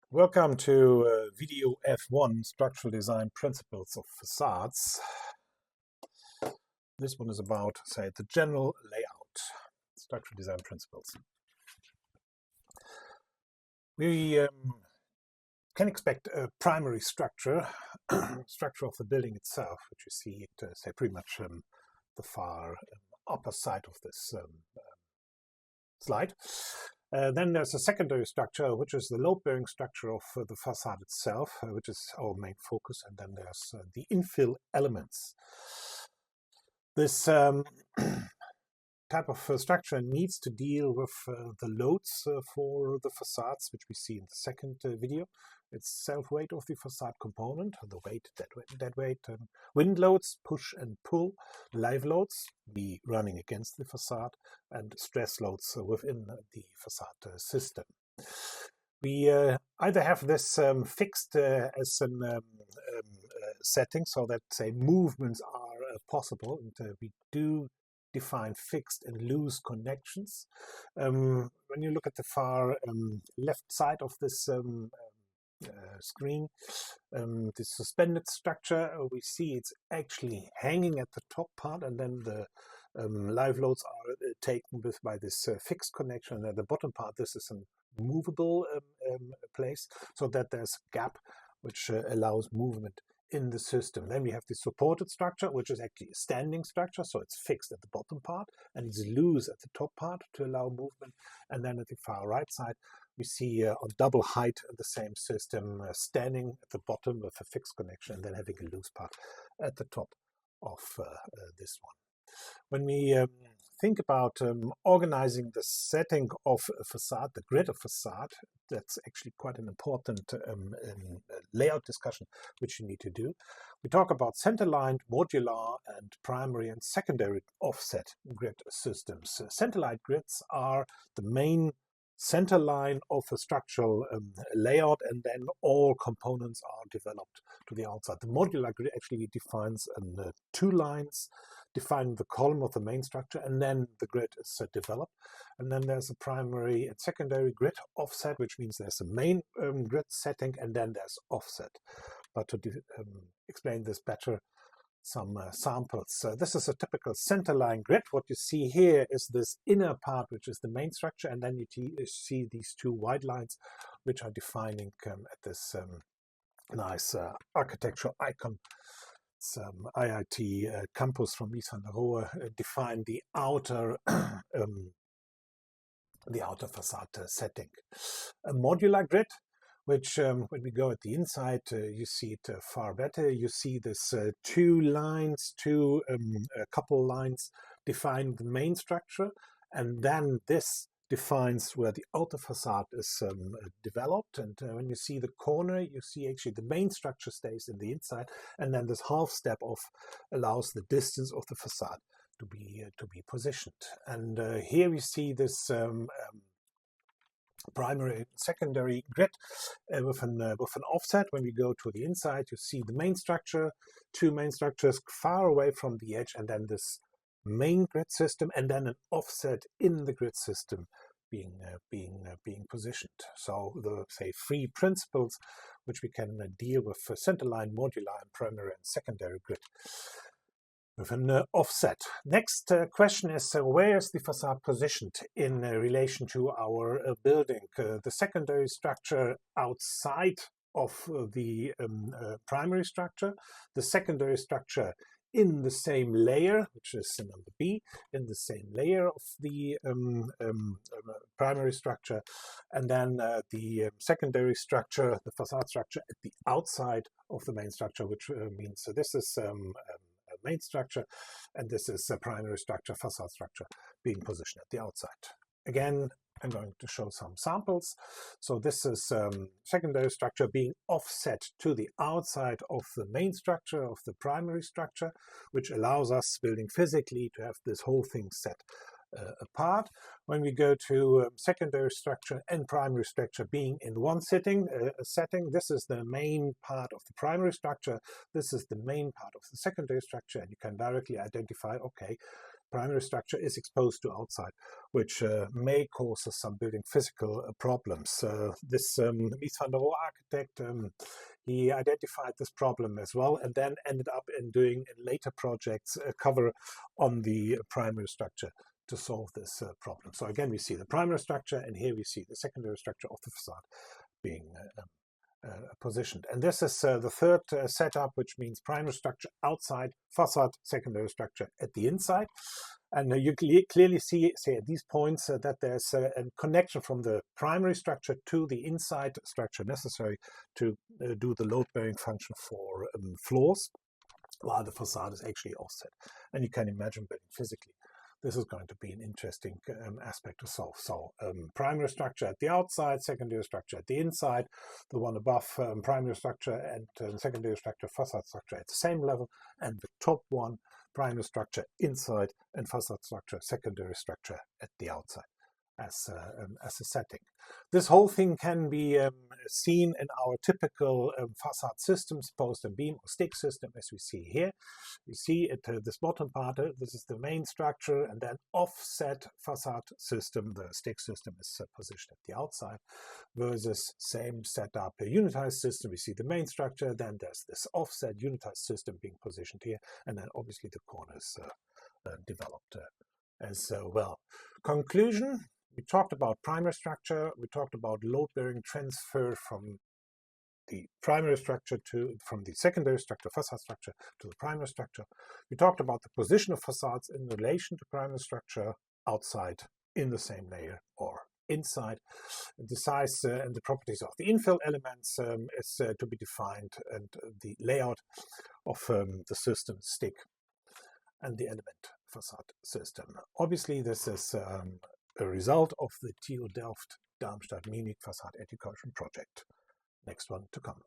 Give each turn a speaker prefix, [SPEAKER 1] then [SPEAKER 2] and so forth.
[SPEAKER 1] Welcome to video F1, Structural Design Principles of Facades. This one is about, say, the general layout, structural design principles. We can expect a primary structure, structure of the building itself, which you see at, say, pretty much the far upper side of this slide. Then there's a secondary structure, which is the load-bearing structure of the facade itself, which is our main focus. And then there's the infill elements. This type of structure needs to deal with the loads for the facades, which we see in the second video. It's self-weight of the facade component, the weight, dead weight, wind loads, push and pull, live loads, be running against the facade, and stress loads within the facade system. We either have this fixed as a setting, so that, say, movements are possible, and we do define fixed and loose connections. When you look at the far left side of this screen, the suspended structure, we see it's actually hanging at the top part, and then the live loads are taken by this fixed connection. And at the bottom part, this is a movable place, so that there's a gap which allows movement in the system. Then we have the supported structure, which is actually a standing structure, so it's fixed at the bottom part and it's loose at the top part to allow movement. And then at the far right side, we see on double height the same system, standing at the bottom with a fixed connection and then having a loose part at the top of this one. When we think about organizing the setting of a facade, the grid of facade, that's actually quite an important layout discussion which you need to do. We talk about centerline, modular, and primary and secondary offset grid systems. Centerline grids are the main center line of a structural layout, and then all components are developed to the outside. The modular grid actually defines two lines defining the column of the main structure, and then the grid is developed. And then there's a primary and secondary grid offset, which means there's a main grid setting and then there's offset. But to explain this better, some samples. This is a typical centerline grid. What you see here is this inner part, which is the main structure, and then you see these two white lines, which are defining at this nice architectural icon. It's IIT campus from Mies van der Rohe, define the outer facade setting. A modular grid, which when we go at the inside, you see it far better. You see this two lines, couple lines define the main structure, and then this defines where the outer facade is developed. And when you see the corner, you see actually the main structure stays in the inside, and then this half step off allows the distance of the facade to be positioned. And here we see this primary and secondary grid with an offset. When we go to the inside, you see the main structure, two main structures far away from the edge, and then this main grid system, and then an offset in the grid system being positioned. So the, say, three principles which we can deal with for centerline, modular, and primary and secondary grid with an offset. Next question is, where is the facade positioned in relation to our building? The secondary structure outside of the primary structure, the secondary structure in the same layer, which is number B, in the same layer of the primary structure, and then the secondary structure, the facade structure at the outside of the main structure, which means this is main structure, and this is a primary structure, facade structure, being positioned at the outside. Again, I'm going to show some samples. So this is secondary structure being offset to the outside of the main structure, of the primary structure, which allows us, building physically, to have this whole thing set apart. When we go to secondary structure and primary structure being in one setting, this is the main part of the primary structure, this is the main part of the secondary structure, and you can directly identify, okay, primary structure is exposed to outside, which may cause some building physical problems. This Mies van der Rohe architect, he identified this problem as well, and then ended up in doing in later projects a cover on the primary structure to solve this problem. So again, we see the primary structure, and here we see the secondary structure of the facade being positioned. And this is the third setup, which means primary structure outside, facade, secondary structure at the inside. And you clearly see at these points that there's a connection from the primary structure to the inside structure necessary to do the load-bearing function for floors, while the facade is actually offset. And you can imagine building physically, this is going to be an interesting aspect to solve. So primary structure at the outside, secondary structure at the inside, the one above primary structure and secondary structure, facade structure at the same level, and the top one, primary structure inside and facade structure, secondary structure at the outside as a setting. This whole thing can be seen in our typical facade systems, post and beam or stick system, as we see here. We see it, this bottom part, this is the main structure, and then offset facade system, the stick system is positioned at the outside, versus same setup, a unitized system. We see the main structure, then there's this offset unitized system being positioned here, and then obviously the corners developed as well. Conclusion. We talked about primary structure, we talked about load-bearing transfer from the primary structure from the secondary structure, facade structure, to the primary structure. We talked about the position of facades in relation to primary structure, outside, in the same layer, or inside. The size and the properties of the infill elements is to be defined, and the layout of the system stick and the element facade system. Obviously, this is a result of the TU Delft Darmstadt Munich Facade Education project. Next one to come.